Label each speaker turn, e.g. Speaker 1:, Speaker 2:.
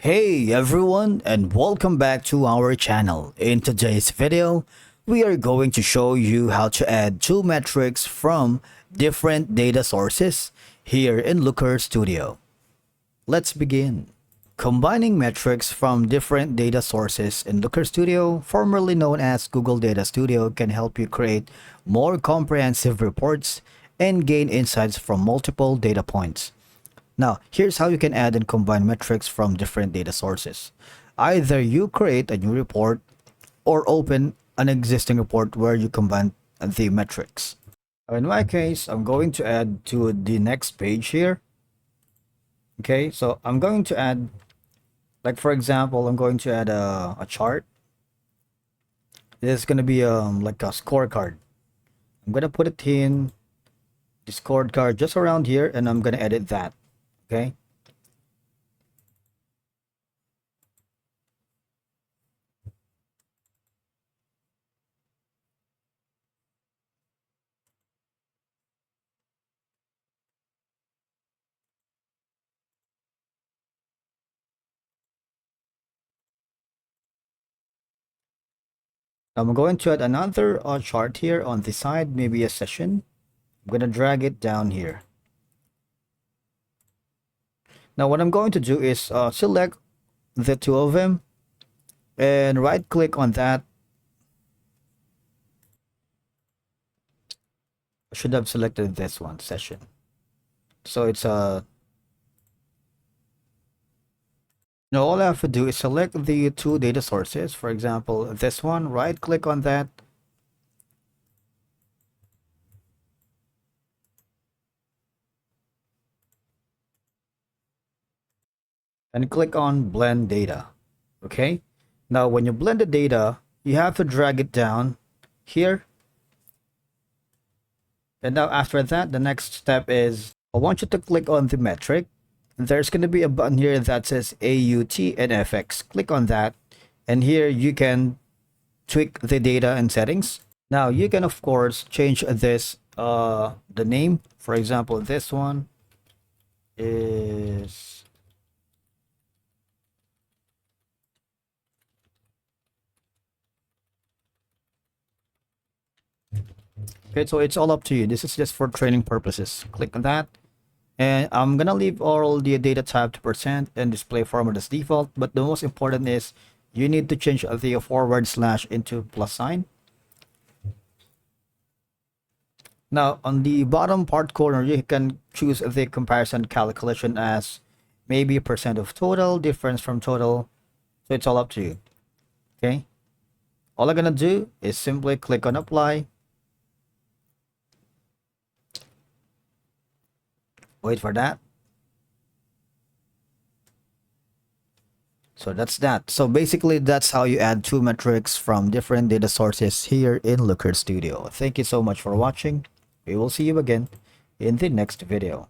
Speaker 1: Hey everyone, and welcome back to our channel. In today's video, we are going to show you how to add two metrics from different data sources here in Looker Studio. Let's begin. Combining metrics from different data sources in Looker Studio, formerly known as Google Data Studio, can help you create more comprehensive reports and gain insights from multiple data points. Now, here's how you can add and combine metrics from different data sources. Either you create a new report or open an existing report where you combine the metrics. In my case, I'm going to add to the next page here. Okay, so I'm going to add, like for example, I'm going to add a chart. This is going to be like a scorecard. I'm going to put it in the scorecard just around here, and I'm going to edit that. Okay. I'm going to add another chart here on the side, maybe a session. I'm going to drag it down here. Now what I'm going to do is select the two of them and right click on that. I should have selected this one, session. So it's now all I have to do is select the two data sources. For example, this one, right click on that. And click on blend data. Okay. Now when you blend the data, you have to drag it down here. And now after that, the next step is I want you to click on the metric. There's going to be a button here that says AUT and FX. Click on that. And here you can tweak the data and settings. Now you can of course change this, the name. For example, this one is okay, so it's all up to you. This is just for training purposes. Click on that. And I'm gonna leave all the data type to percent and display format as default. But the most important is you need to change the forward slash into plus sign. Now on the bottom part corner, you can choose the comparison calculation as maybe percent of total, difference from total. So it's all up to you. Okay. All I'm gonna do is simply click on apply. Wait for that. So that's that. So basically that's how you add two metrics from different data sources here in Looker Studio. Thank you so much for watching. We will see you again in the next video.